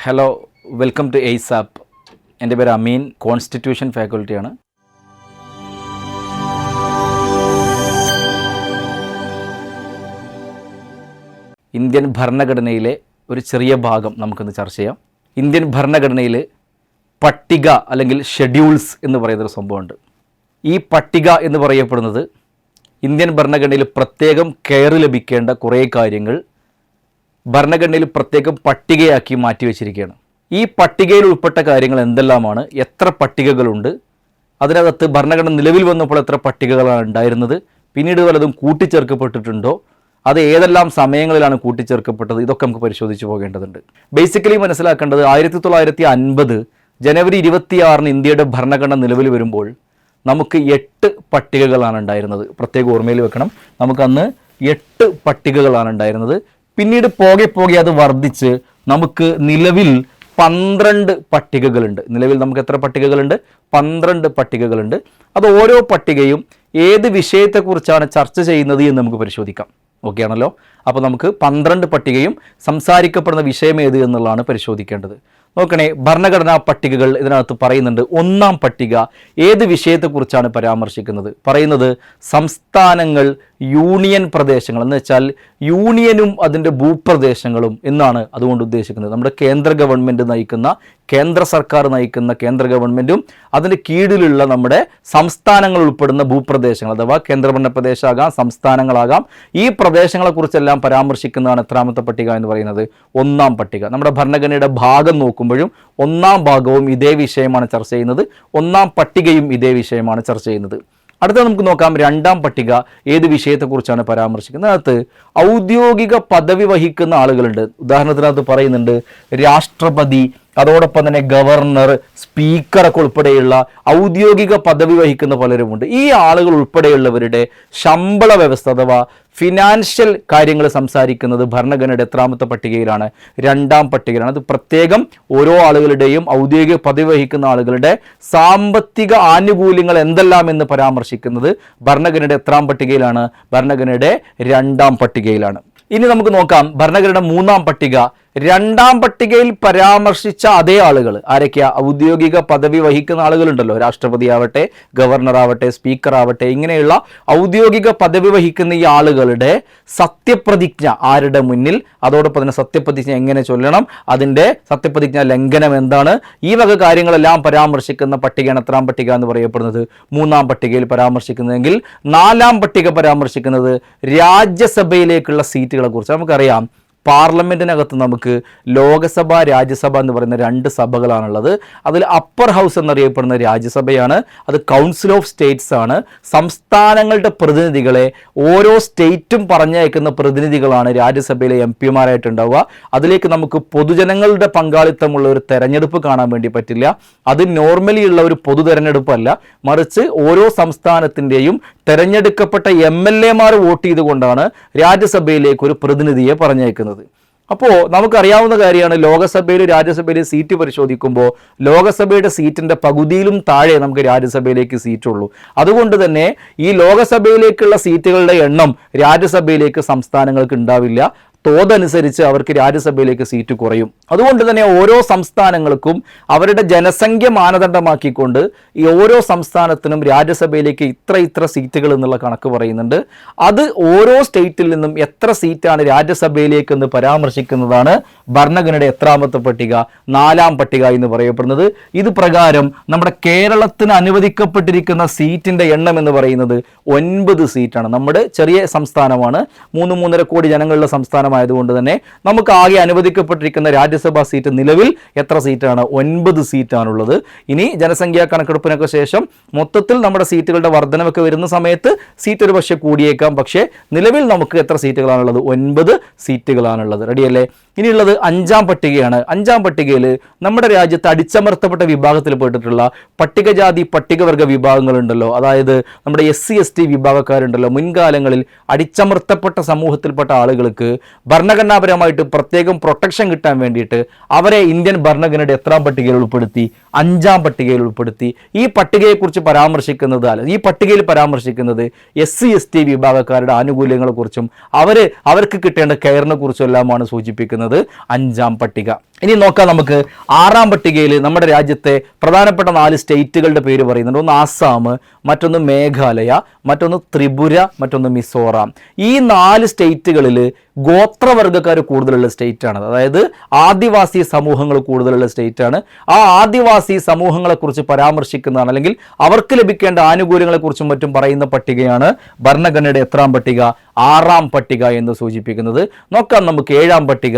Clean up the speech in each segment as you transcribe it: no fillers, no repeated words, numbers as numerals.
Hello, welcome to എയ്സാപ്പ്. എൻ്റെ പേര് അമീൻ, constitution ഫാക്കൽറ്റിയാണ്. Indian ഭരണഘടനയിലെ ഒരു ചെറിയ ഭാഗം നമുക്കൊന്ന് ചർച്ച ചെയ്യാം. ഇന്ത്യൻ ഭരണഘടനയിൽ പട്ടിക അല്ലെങ്കിൽ ഷെഡ്യൂൾസ് എന്ന് പറയുന്നൊരു സംഭവമുണ്ട്. ഈ പട്ടിക എന്ന് പറയപ്പെടുന്നത് ഇന്ത്യൻ ഭരണഘടനയിൽ പ്രത്യേകം കെയർ ലഭിക്കേണ്ട കുറേ കാര്യങ്ങൾ ഭരണഘടനയിൽ പ്രത്യേകം പട്ടികയാക്കി മാറ്റിവെച്ചിരിക്കുകയാണ്. ഈ പട്ടികയിൽ ഉൾപ്പെട്ട കാര്യങ്ങൾ എന്തെല്ലാമാണ്, എത്ര പട്ടികകളുണ്ട്, അതിനകത്ത് ഭരണഘടന നിലവിൽ വന്നപ്പോൾ എത്ര പട്ടികകളാണ് ഉണ്ടായിരുന്നത്, പിന്നീട് വല്ലതും കൂട്ടിച്ചേർക്കപ്പെട്ടിട്ടുണ്ടോ, അത് ഏതെല്ലാം സമയങ്ങളിലാണ് കൂട്ടിച്ചേർക്കപ്പെട്ടത്, ഇതൊക്കെ നമുക്ക് പരിശോധിച്ച് പോകേണ്ടതുണ്ട്. ബേസിക്കലി മനസ്സിലാക്കേണ്ടത് 1950 ജനുവരി 26 ഇന്ത്യയുടെ ഭരണഘടന നിലവിൽ വരുമ്പോൾ നമുക്ക് 8 പട്ടികകളാണ് ഉണ്ടായിരുന്നത്. പ്രത്യേക ഓർമ്മയിൽ വെക്കണം, നമുക്കന്ന് 8 പട്ടികകളാണ് ഉണ്ടായിരുന്നത്. പിന്നീട് പോകെ അത് വർദ്ധിച്ച് നമുക്ക് നിലവിൽ 12 പട്ടികകളുണ്ട്. നിലവിൽ നമുക്ക് എത്ര പട്ടികകളുണ്ട്? 12 പട്ടികകളുണ്ട്. അത് ഓരോ പട്ടികയും ഏത് വിഷയത്തെക്കുറിച്ചാണ് ചർച്ച ചെയ്യുന്നത് എന്ന് നമുക്ക് പരിശോധിക്കാം. ഓക്കെ ആണല്ലോ? അപ്പോൾ നമുക്ക് 12 പട്ടികയും സംസാരിക്കപ്പെടുന്ന വിഷയം ഏത് എന്നുള്ളതാണ് പരിശോധിക്കേണ്ടത്. നോക്കണേ, ഭരണഘടനാ പട്ടികകൾ ഇതിനകത്ത് പറയുന്നുണ്ട്. 1-ാം പട്ടിക ഏത് വിഷയത്തെക്കുറിച്ചാണ് പരാമർശിക്കുന്നത്? പറയുന്നത് സംസ്ഥാനങ്ങൾ, യൂണിയൻ പ്രദേശങ്ങൾ, എന്ന് വെച്ചാൽ യൂണിയനും അതിൻ്റെ ഭൂപ്രദേശങ്ങളും എന്നാണ് അതുകൊണ്ട് ഉദ്ദേശിക്കുന്നത്. നമ്മുടെ കേന്ദ്ര ഗവൺമെൻറ് നയിക്കുന്ന, കേന്ദ്ര സർക്കാർ നയിക്കുന്ന കേന്ദ്ര ഗവൺമെൻറ്റും അതിൻ്റെ കീഴിലുള്ള നമ്മുടെ സംസ്ഥാനങ്ങൾ ഉൾപ്പെടുന്ന ഭൂപ്രദേശങ്ങൾ, അഥവാ കേന്ദ്രഭരണ പ്രദേശമാകാം, സംസ്ഥാനങ്ങളാകാം, ഈ പ്രദേശങ്ങളെക്കുറിച്ചെല്ലാം പരാമർശിക്കുന്നതാണ് എത്രാമത്തെ പട്ടിക എന്ന് പറയുന്നത്? 1-ാം പട്ടിക. നമ്മുടെ ഭരണഘടനയുടെ ഭാഗം നോക്കുമ്പോഴും 1-ാം ഭാഗവും ഇതേ വിഷയമാണ് ചർച്ച ചെയ്യുന്നത്, 1-ാം പട്ടികയും ഇതേ വിഷയമാണ് ചർച്ച ചെയ്യുന്നത്. അടുത്ത നമുക്ക് നോക്കാം, 2-ാം പട്ടിക ഏത് വിഷയത്തെക്കുറിച്ചാണ് പരാമർശിക്കുന്നത്? അതിനകത്ത് ഔദ്യോഗിക പദവി വഹിക്കുന്ന ആളുകളുണ്ട്. ഉദാഹരണത്തിനകത്ത് പറയുന്നുണ്ട് രാഷ്ട്രപതി, അതോടൊപ്പം തന്നെ ഗവർണർ, സ്പീക്കറൊക്കെ ഉൾപ്പെടെയുള്ള ഔദ്യോഗിക പദവി വഹിക്കുന്ന പലരുമുണ്ട്. ഈ ആളുകൾ ഉൾപ്പെടെയുള്ളവരുടെ ശമ്പള വ്യവസ്ഥ അഥവാ ഫിനാൻഷ്യൽ കാര്യങ്ങൾ സംസാരിക്കുന്നത് ഭരണഘടനയുടെ എത്രാമത്തെ പട്ടികയിലാണ്? 2-ാം പട്ടികയിലാണ്. അത് പ്രത്യേകം ഓരോ ആളുകളുടെയും ഔദ്യോഗിക പദവി വഹിക്കുന്ന ആളുകളുടെ സാമ്പത്തിക ആനുകൂല്യങ്ങൾ എന്തെല്ലാം എന്ന് പരാമർശിക്കുന്നത് ഭരണഘടനയുടെ എത്രാം പട്ടികയിലാണ്? ഭരണഘടനയുടെ 2-ാം പട്ടികയിലാണ്. ഇനി നമുക്ക് നോക്കാം ഭരണഘടനയുടെ 3-ാം പട്ടിക. 2-ാം പട്ടികയിൽ പരാമർശിച്ച അതേ ആളുകൾ ആരൊക്കെയാ? ഔദ്യോഗിക പദവി വഹിക്കുന്ന ആളുകളുണ്ടല്ലോ, രാഷ്ട്രപതി ആവട്ടെ, ഗവർണർ ആവട്ടെ, സ്പീക്കർ ആവട്ടെ, ഇങ്ങനെയുള്ള ഔദ്യോഗിക പദവി വഹിക്കുന്ന ഈ ആളുകളുടെ സത്യപ്രതിജ്ഞ ആരുടെ മുന്നിൽ, അതോടൊപ്പം തന്നെ സത്യപ്രതിജ്ഞ എങ്ങനെ ചൊല്ലണം, അതിൻ്റെ സത്യപ്രതിജ്ഞ ലംഘനം എന്താണ്, ഈ വക കാര്യങ്ങളെല്ലാം പരാമർശിക്കുന്ന പട്ടികയാണ് എത്രാം പട്ടിക എന്ന് പറയപ്പെടുന്നത്? 3-ാം പട്ടികയിൽ പരാമർശിക്കുന്നതെങ്കിൽ 4-ാം പട്ടിക പരാമർശിക്കുന്നത് രാജ്യസഭയിലേക്കുള്ള സീറ്റുകളെ കുറിച്ച്. നമുക്കറിയാം, പാർലമെൻറ്റിനകത്ത് നമുക്ക് ലോകസഭ, രാജ്യസഭ എന്ന് പറയുന്ന 2 സഭകളാണുള്ളത്. അതിൽ അപ്പർ ഹൗസ് എന്നറിയപ്പെടുന്ന രാജ്യസഭയാണ്, അത് കൗൺസിൽ ഓഫ് സ്റ്റേറ്റ്സ് ആണ്. സംസ്ഥാനങ്ങളുടെ പ്രതിനിധികളെ ഓരോ സ്റ്റേറ്റും പറഞ്ഞയക്കുന്ന പ്രതിനിധികളാണ് രാജ്യസഭയിലെ MP-മാരായിട്ടുണ്ടാവുക. അതിലേക്ക് നമുക്ക് പൊതുജനങ്ങളുടെ പങ്കാളിത്തമുള്ള ഒരു തെരഞ്ഞെടുപ്പ് കാണാൻ വേണ്ടി പറ്റില്ല. അത് നോർമലി ഉള്ള ഒരു പൊതു തെരഞ്ഞെടുപ്പല്ല, മറിച്ച് ഓരോ സംസ്ഥാനത്തിൻ്റെയും തെരഞ്ഞെടുക്കപ്പെട്ട MLA-മാർ വോട്ട് ചെയ്തുകൊണ്ടാണ് രാജ്യസഭയിലേക്ക് ഒരു പ്രതിനിധിയെ പറഞ്ഞയക്കുന്നത്. അപ്പോൾ നമുക്കറിയാവുന്ന കാര്യമാണ്, ലോകസഭയിലും രാജ്യസഭയിലും സീറ്റ് പരിശോധിക്കുമ്പോൾ ലോകസഭയുടെ സീറ്റിൻ്റെ പകുതിയിലും താഴെ നമുക്ക് രാജ്യസഭയിലേക്ക് സീറ്റുള്ളൂ. അതുകൊണ്ട് തന്നെ ഈ ലോകസഭയിലേക്കുള്ള സീറ്റുകളുടെ എണ്ണം രാജ്യസഭയിലേക്ക് സംസ്ഥാനങ്ങൾക്ക് ഉണ്ടാവില്ല. തോതനുസരിച്ച് അവർക്ക് രാജ്യസഭയിലേക്ക് സീറ്റ് കുറയും. അതുകൊണ്ട് തന്നെ ഓരോ സംസ്ഥാനങ്ങൾക്കും അവരുടെ ജനസംഖ്യ മാനദണ്ഡമാക്കിക്കൊണ്ട് ഈ ഓരോ സംസ്ഥാനത്തിനും രാജ്യസഭയിലേക്ക് ഇത്ര സീറ്റുകൾ എന്നുള്ള കണക്ക് പറയുന്നുണ്ട്. അത് ഓരോ സ്റ്റേറ്റിൽ നിന്നും എത്ര സീറ്റാണ് രാജ്യസഭയിലേക്ക് എന്ന് പരാമർശിക്കുന്നതാണ് ഭരണഘടനയുടെ എത്രാമത്തെ പട്ടിക? 4-ാം പട്ടിക എന്ന് പറയപ്പെടുന്നത്. ഇത് പ്രകാരം നമ്മുടെ കേരളത്തിന് അനുവദിക്കപ്പെട്ടിരിക്കുന്ന സീറ്റിൻ്റെ എണ്ണം എന്ന് പറയുന്നത് 9 സീറ്റാണ്. നമ്മുടെ ചെറിയ സംസ്ഥാനമാണ്, 3-3.5 കോടി ജനങ്ങളുള്ള സംസ്ഥാനം ആയതുകൊണ്ട് തന്നെ നമുക്ക് ആകെ അനുവദിക്കപ്പെട്ടിരിക്കുന്ന രാജ്യസഭാ സീറ്റ് നിലവിൽ എത്ര സീറ്റാണ്? 9 സീറ്റാണുള്ളത്. ഇനി ജനസംഖ്യാ കണക്കെടുപ്പിനൊക്കെ ശേഷം മൊത്തത്തിൽ നമ്മുടെ സീറ്റുകളുടെ വർധനവൊക്കെ വരുന്ന സമയത്ത് സീറ്റ് ഒരു പക്ഷേ കൂടിയേക്കാം. പക്ഷേ നിലവിൽ നമുക്ക് എത്ര സീറ്റുകളാണുള്ളത്? 9 സീറ്റുകളാണുള്ളത്. റെഡിയല്ലേ? ഇനിയുള്ളത് 5-ാം പട്ടികയാണ്. 5-ാം പട്ടികയിൽ നമ്മുടെ രാജ്യത്ത് അടിച്ചമർത്തപ്പെട്ട വിഭാഗത്തിൽ പെട്ടിട്ടുള്ള പട്ടികജാതി, പട്ടികവർഗ വിഭാഗങ്ങളുണ്ടല്ലോ, അതായത് നമ്മുടെ SC/ST വിഭാഗക്കാരുണ്ടല്ലോ, മുൻകാലങ്ങളിൽ അടിച്ചമർത്തപ്പെട്ട സമൂഹത്തിൽപ്പെട്ട ആളുകൾക്ക് ഭരണഘടനാപരമായിട്ട് പ്രത്യേകം പ്രൊട്ടക്ഷൻ കിട്ടാൻ വേണ്ടിയിട്ട് അവരെ ഇന്ത്യൻ ഭരണഘടനയുടെ എത്രാം പട്ടികയിൽ ഉൾപ്പെടുത്തി? 5-ാം പട്ടികയിൽ ഉൾപ്പെടുത്തി. ഈ പട്ടികയെക്കുറിച്ച് പരാമർശിക്കുന്നത്, ഈ പട്ടികയിൽ പരാമർശിക്കുന്നത് SC/ST വിഭാഗക്കാരുടെ ആനുകൂല്യങ്ങളെക്കുറിച്ചും അവർക്ക് കിട്ടേണ്ട കെയറിനെ കുറിച്ചും എല്ലാമാണ് സൂചിപ്പിക്കുന്നത് 5-ാം പട്ടിക. ഇനി നോക്കാം നമുക്ക് ആറാം പട്ടികയിൽ നമ്മുടെ രാജ്യത്തെ പ്രധാനപ്പെട്ട 4 സ്റ്റേറ്റുകളുടെ പേര് പറയുന്നുണ്ട്. ഒന്ന് ആസാം, മറ്റൊന്ന് മേഘാലയ, മറ്റൊന്ന് ത്രിപുര, മറ്റൊന്ന് മിസോറാം. ഈ 4 സ്റ്റേറ്റുകളിൽ ഗോത്രവർഗ്ഗക്കാർ കൂടുതലുള്ള സ്റ്റേറ്റാണ്. അതായത് ആദിവാസി സമൂഹങ്ങൾ കൂടുതലുള്ള സ്റ്റേറ്റാണ്. ആ ആദിവാസി സമൂഹങ്ങളെക്കുറിച്ച് പരാമർശിക്കുന്നതാണ്, അല്ലെങ്കിൽ അവർക്ക് ലഭിക്കേണ്ട ആനുകൂല്യങ്ങളെക്കുറിച്ചും മറ്റും പറയുന്ന പട്ടികയാണ് ഭരണഘടനയുടെ എത്രാം പട്ടിക? ആറാം പട്ടിക എന്ന് സൂചിപ്പിക്കുന്നത്. നോക്കാം നമുക്ക് 7ആം പട്ടിക.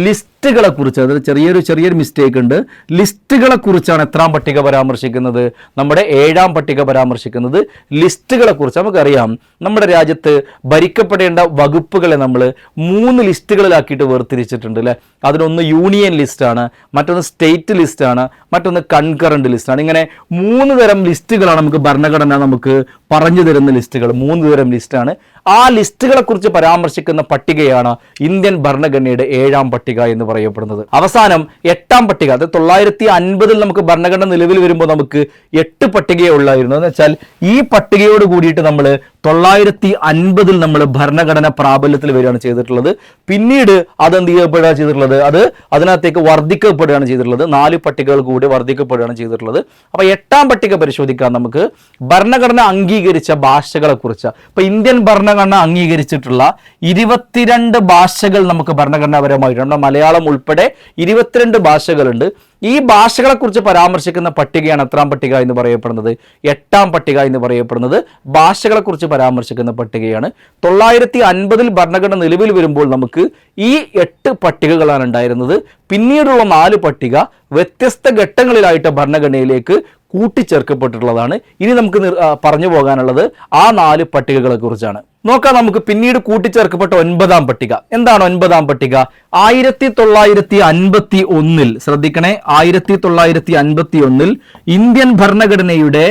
ലിസ്റ്റുകളെ കുറിച്ച്, അതായത് ചെറിയൊരു മിസ്റ്റേക്ക് ഉണ്ട്. ലിസ്റ്റുകളെ കുറിച്ചാണ് എത്രാം പട്ടിക പരാമർശിക്കുന്നത്? നമ്മുടെ 7ആം പട്ടിക പരാമർശിക്കുന്നത് ലിസ്റ്റുകളെ കുറിച്ച്. നമുക്കറിയാം നമ്മുടെ രാജ്യത്ത് ഭരിക്കപ്പെടേണ്ട വകുപ്പുകളെ നമ്മൾ 3 ലിസ്റ്റുകളിലാക്കിയിട്ട് വേർതിരിച്ചിട്ടുണ്ട് അല്ലേ. അതിലൊന്ന് യൂണിയൻ ലിസ്റ്റാണ്, മറ്റൊന്ന് സ്റ്റേറ്റ് ലിസ്റ്റാണ്, മറ്റൊന്ന് കൺകറന്റ് ലിസ്റ്റാണ്. ഇങ്ങനെ 3 തരം ലിസ്റ്റുകളാണ് നമുക്ക് ഭരണഘടന നമുക്ക് പറഞ്ഞു തരുന്ന ലിസ്റ്റുകൾ. 3 തരം ലിസ്റ്റാണ്. ആ ലിസ്റ്റുകളെ കുറിച്ച് പരാമർശിക്കുന്ന പട്ടികയാണ് ഇന്ത്യൻ ഭരണഘടനയുടെ 7ആം പട്ടിക എന്ന് പറയപ്പെടുന്നത്. അവസാനം 8ആം പട്ടിക. അത് 950 നമുക്ക് ഭരണഘടന നിലവിൽ വരുമ്പോൾ നമുക്ക് 8 പട്ടികയെ ഉള്ളായിരുന്നു. എന്ന് വെച്ചാൽ ഈ പട്ടികയോട് കൂടിയിട്ട് നമ്മൾ 950 നമ്മൾ ഭരണഘടന പ്രാബല്യത്തിൽ വരികയാണ് ചെയ്തിട്ടുള്ളത്. പിന്നീട് അതെന്ത് ചെയ്യപ്പെടുകയാണ് ചെയ്തിട്ടുള്ളത്? അത് അതിനകത്തേക്ക് വർദ്ധിക്കപ്പെടുകയാണ് ചെയ്തിട്ടുള്ളത്. 4 പട്ടികകൾ കൂടി വർദ്ധിക്കപ്പെടുകയാണ് ചെയ്തിട്ടുള്ളത്. അപ്പൊ 8ആം പട്ടിക പരിശോധിക്കാൻ നമുക്ക് ഭരണഘടന അംഗീകരിച്ച ഭാഷകളെ കുറിച്ച്. ഇപ്പൊ ഇന്ത്യൻ ഭരണഘടന അംഗീകരിച്ചിട്ടുള്ള 22 ഭാഷകൾ നമുക്ക് ഭരണഘടനാപരമായിട്ടുണ്ട്. നമ്മുടെ മലയാളം ഉൾപ്പെടെ 22 ഭാഷകളുണ്ട്. ഈ ഭാഷകളെ കുറിച്ച് പരാമർശിക്കുന്ന പട്ടികയാണ് എത്രാം പട്ടിക എന്ന് പറയപ്പെടുന്നത്? 8ആം പട്ടിക എന്ന് പറയപ്പെടുന്നത് ഭാഷകളെ കുറിച്ച് പരാമർശിക്കുന്ന പട്ടികയാണ്. 950 ഭരണഘടന നിലവിൽ വരുമ്പോൾ നമുക്ക് ഈ 8 പട്ടികകളാണ് ഉണ്ടായിരുന്നത്. പിന്നീടുള്ള 4 പട്ടിക വ്യത്യസ്ത ഘട്ടങ്ങളിലായിട്ട് ഭരണഘടനയിലേക്ക് കൂട്ടിച്ചേർക്കപ്പെട്ടിട്ടുള്ളതാണ്. ഇനി നമുക്ക് പറഞ്ഞു പോകാനുള്ളത് ആ 4 പട്ടികകളെ കുറിച്ചാണ്. നോക്കാം നമുക്ക് പിന്നീട് കൂട്ടിച്ചേർക്കപ്പെട്ട 9ആം പട്ടിക. എന്താണ് 9ആം പട്ടിക? 1951 ശ്രദ്ധിക്കണേ, 1951 ഇന്ത്യൻ ഭരണഘടനയുടെ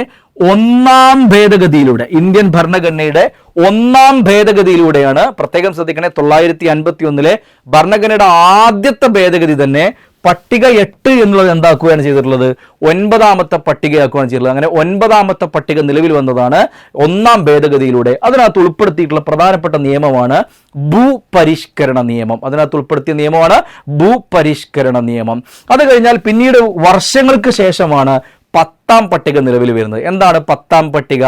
1ആം ഭേദഗതിയിലൂടെ, ഇന്ത്യൻ ഭരണഘടനയുടെ 1ആം ഭേദഗതിയിലൂടെയാണ്, പ്രത്യേകം ശ്രദ്ധിക്കണേ, 951 ഭരണഘടനയുടെ ആദ്യത്തെ ഭേദഗതി തന്നെ പട്ടിക 8 എന്നുള്ളത് എന്താക്കുകയാണ് ചെയ്തിട്ടുള്ളത്? 9ആമത്തെ പട്ടികയാക്കുകയാണ് ചെയ്തിട്ടുള്ളത്. അങ്ങനെ 9ആമത്തെ പട്ടിക നിലവിൽ വന്നതാണ് 1ആം ഭേദഗതിയിലൂടെ. അതിനകത്ത് ഉൾപ്പെടുത്തിയിട്ടുള്ള പ്രധാനപ്പെട്ട നിയമമാണ് ഭൂപരിഷ്കരണ നിയമം. അതിനകത്ത് ഉൾപ്പെടുത്തിയ നിയമമാണ് ഭൂപരിഷ്കരണ നിയമം. അത് കഴിഞ്ഞാൽ പിന്നീട് വർഷങ്ങൾക്ക് ശേഷമാണ് 10ആം പട്ടിക നിലവിൽ വരുന്നത്. എന്താണ് 10ആം പട്ടിക?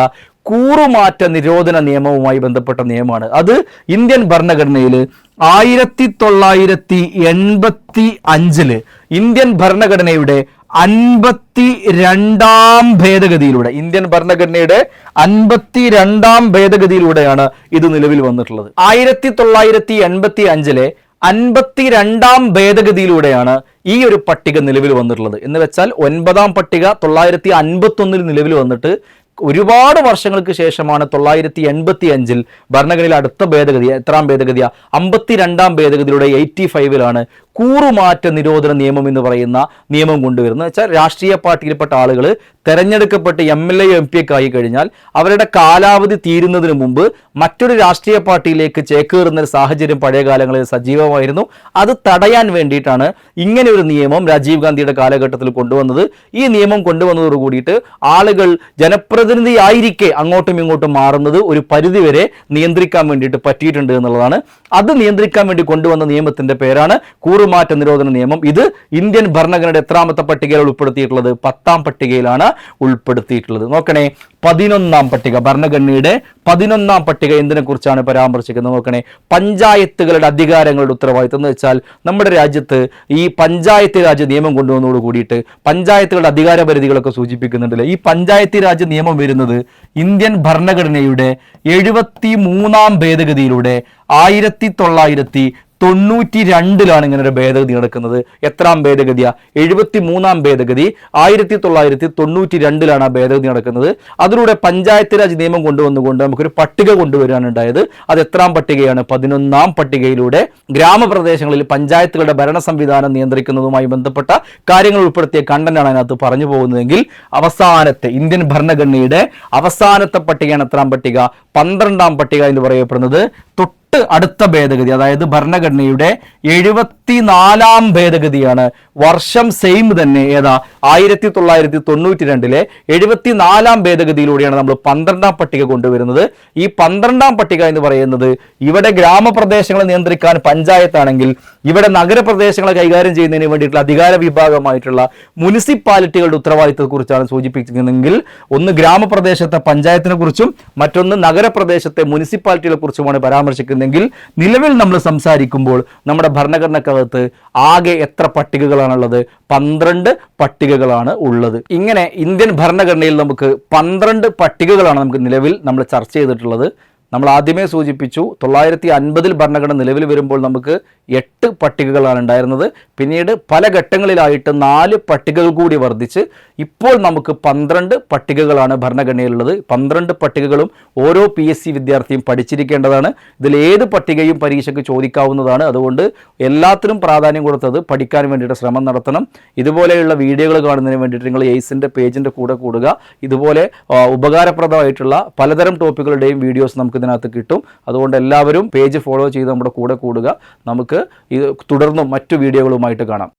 കൂറുമാറ്റ നിരോധന നിയമവുമായി ബന്ധപ്പെട്ട നിയമമാണ്. അത് ഇന്ത്യൻ ഭരണഘടനയിൽ 1985 ഇന്ത്യൻ ഭരണഘടനയുടെ 52ആം ഭേദഗതിയിലൂടെ, ഇന്ത്യൻ ഭരണഘടനയുടെ 52ആം ഭേദഗതിയിലൂടെയാണ് ഇത് നിലവിൽ വന്നിട്ടുള്ളത്. 1985 52ആം ഭേദഗതിയിലൂടെയാണ് ഈ ഒരു പട്ടിക നിലവിൽ വന്നിട്ടുള്ളത്. എന്ന് വെച്ചാൽ 9ആം പട്ടിക 951 നിലവിൽ വന്നിട്ട് ഒരുപാട് വർഷങ്ങൾക്ക് ശേഷമാണ് 985 ഭരണഘടനയിലെ അടുത്ത ഭേദഗതി. എത്രാം ഭേദഗതിയാ? 52ആം ഭേദഗതിയിലൂടെ 85 കൂറുമാറ്റ നിരോധന നിയമം എന്ന് പറയുന്ന നിയമം കൊണ്ടുവരുന്നത്. വെച്ചാൽ രാഷ്ട്രീയ പാർട്ടിയിൽപ്പെട്ട ആളുകൾ തെരഞ്ഞെടുക്കപ്പെട്ട് MLA MP ഒക്കെ ആയി കഴിഞ്ഞാൽ അവരുടെ കാലാവധി തീരുന്നതിന് മുമ്പ് മറ്റൊരു രാഷ്ട്രീയ പാർട്ടിയിലേക്ക് ചേക്കേറുന്ന ഒരു സാഹചര്യം പഴയ കാലങ്ങളിൽ സജീവമായിരുന്നു. അത് തടയാൻ വേണ്ടിയിട്ടാണ് ഇങ്ങനെ ഒരു നിയമം രാജീവ് ഗാന്ധിയുടെ കാലഘട്ടത്തിൽ കൊണ്ടുവന്നത്. ഈ നിയമം കൊണ്ടുവന്നതോട് കൂടിയിട്ട് ആളുകൾ ജനപ്രതിനിധി ആയിരിക്കെ അങ്ങോട്ടും ഇങ്ങോട്ടും മാറുന്നത് ഒരു പരിധിവരെ നിയന്ത്രിക്കാൻ വേണ്ടിയിട്ട് പറ്റിയിട്ടുണ്ട് എന്നുള്ളതാണ്. അത് നിയന്ത്രിക്കാൻ വേണ്ടി കൊണ്ടുവന്ന നിയമത്തിന്റെ പേരാണ് കൂറുമാറ്റ നിരോധന നിയമം. ഇത് ഇന്ത്യൻ ഭരണഘടനയുടെ എത്രാമത്തെ പട്ടികയിൽ ഉൾപ്പെടുത്തിയിട്ടുള്ളത്? 10ആം പട്ടികയിലാണ് ഉൾപ്പെടുത്തിയിട്ടുള്ളത്. നോക്കണേ, 11ആം പട്ടിക. ഭരണഘടനയുടെ 11ആം പട്ടിക എന്തിനെ കുറിച്ചാണ് പരാമർശിക്കുന്നത്? നോക്കണേ, പഞ്ചായത്തുകളുടെ അധികാരങ്ങളുടെ ഉത്തരവാദിത്വം. എന്ന് വെച്ചാൽ നമ്മുടെ രാജ്യത്ത് ഈ പഞ്ചായത്ത് രാജ് നിയമം കൊണ്ടുവന്നതോട് കൂടിയിട്ട് പഞ്ചായത്തുകളുടെ അധികാര പരിധികളൊക്കെ സൂചിപ്പിക്കുന്നുണ്ടല്ലോ. ഈ പഞ്ചായത്ത് രാജ് നിയമം വരുന്നത് ഇന്ത്യൻ ഭരണഘടനയുടെ 73ആം ഭേദഗതിയിലൂടെ 1992 ഇങ്ങനെ ഒരു ഭേദഗതി നടക്കുന്നത്. എത്രാം ഭേദഗതിയാ? 73ആം ഭേദഗതി. 1992 ആ ഭേദഗതി നടക്കുന്നത്. അതിലൂടെ പഞ്ചായത്ത് രാജ് നിയമം കൊണ്ടുവന്നുകൊണ്ട് നമുക്കൊരു പട്ടിക കൊണ്ടുവരാണ് ഉണ്ടായത്. അത് എത്രാം പട്ടികയാണ്? 11ആം പട്ടികയിലൂടെ ഗ്രാമപ്രദേശങ്ങളിൽ പഞ്ചായത്തുകളുടെ ഭരണ സംവിധാനം നിയന്ത്രിക്കുന്നതുമായി ബന്ധപ്പെട്ട കാര്യങ്ങൾ ഉൾപ്പെടുത്തിയ കണ്ടന്റാണ് അതിനകത്ത് പറഞ്ഞു പോകുന്നതെങ്കിൽ അവസാനത്തെ ഇന്ത്യൻ ഭരണഘടനയുടെ അവസാനത്തെ പട്ടികയാണ് എത്രാം പട്ടിക? 12ആം പട്ടിക എന്ന് പറയപ്പെടുന്നത്. തൊട്ട് അടുത്ത ഭേദഗതി, അതായത് ഭരണഘടനയുടെ 74-ാം ഭേദഗതിയാണ്. വർഷം സെയിം തന്നെ, ഏതാ 1992 74-ാം ഭേദഗതിയിലൂടെയാണ് നമ്മൾ 12-ാം പട്ടിക കൊണ്ടുവരുന്നത്. ഈ 12-ാം പട്ടിക എന്ന് പറയുന്നത് ഇവിടെ ഗ്രാമപ്രദേശങ്ങളെ നിയന്ത്രിക്കാൻ പഞ്ചായത്താണെങ്കിൽ ഇവിടെ നഗരപ്രദേശങ്ങളെ കൈകാര്യം ചെയ്യുന്നതിന് വേണ്ടിയിട്ടുള്ള അധികാര വിഭാഗമായിട്ടുള്ള മുനിസിപ്പാലിറ്റികളുടെ ഉത്തരവാദിത്തത്തെക്കുറിച്ചാണ് സൂചിപ്പിക്കുന്നതെങ്കിൽ ഒന്ന് ഗ്രാമപ്രദേശത്തെ പഞ്ചായത്തിനെ കുറിച്ചും മറ്റൊന്ന് നഗരപ്രദേശത്തെ മുനിസിപ്പാലിറ്റികളെ കുറിച്ചുമാണ് പരാമർശിക്കുന്നതെങ്കിൽ നിലവിൽ നമ്മൾ സംസാരിക്കുമ്പോൾ നമ്മുടെ ഭരണഘടനക്കകത്ത് ആകെ എത്ര പട്ടികകളാണുള്ളത്? 12 പട്ടികകളാണ് ഉള്ളത്. ഇങ്ങനെ ഇന്ത്യൻ ഭരണഘടനയിൽ നമുക്ക് 12 പട്ടികകളാണ് നമുക്ക് നിലവിൽ നമ്മൾ ചർച്ച ചെയ്തിട്ടുള്ളത്. നമ്മൾ ആദ്യമേ സൂചിപ്പിച്ചു 950 ഭരണഘടന നിലവിൽ വരുമ്പോൾ നമുക്ക് 8 പട്ടികകളാണ് ഉണ്ടായിരുന്നത്. പിന്നീട് പല ഘട്ടങ്ങളിലായിട്ട് 4 പട്ടികകൾ കൂടി വർദ്ധിച്ച് ഇപ്പോൾ നമുക്ക് 12 പട്ടികകളാണ് ഭരണഘടനയിലുള്ളത്. 12 പട്ടികകളും ഓരോ PSC വിദ്യാർത്ഥിയും പഠിച്ചിരിക്കേണ്ടതാണ്. ഇതിൽ ഏത് പട്ടികയും പരീക്ഷയ്ക്ക് ചോദിക്കാവുന്നതാണ്. അതുകൊണ്ട് എല്ലാത്തിനും പ്രാധാന്യം കൊടുത്തത് പഠിക്കാൻ വേണ്ടിയിട്ട് ശ്രമം നടത്തണം. ഇതുപോലെയുള്ള വീഡിയോകൾ കാണുന്നതിന് വേണ്ടിയിട്ട് നിങ്ങൾ എയ്സിൻ്റെ പേജിൻ്റെ കൂടെ കൂടുക. ഇതുപോലെ ഉപകാരപ്രദമായിട്ടുള്ള പലതരം ടോപ്പിക്കുകളുടെയും വീഡിയോസ് നമുക്ക് ഇതിനകത്ത് കിട്ടും. അതുകൊണ്ട് എല്ലാവരും പേജ് ഫോളോ ചെയ്ത് നമ്മുടെ കൂടെ കൂടുക. നമുക്ക് ഇത് തുടർന്നും മറ്റു വീഡിയോകളുമായിട്ട് കാണാം.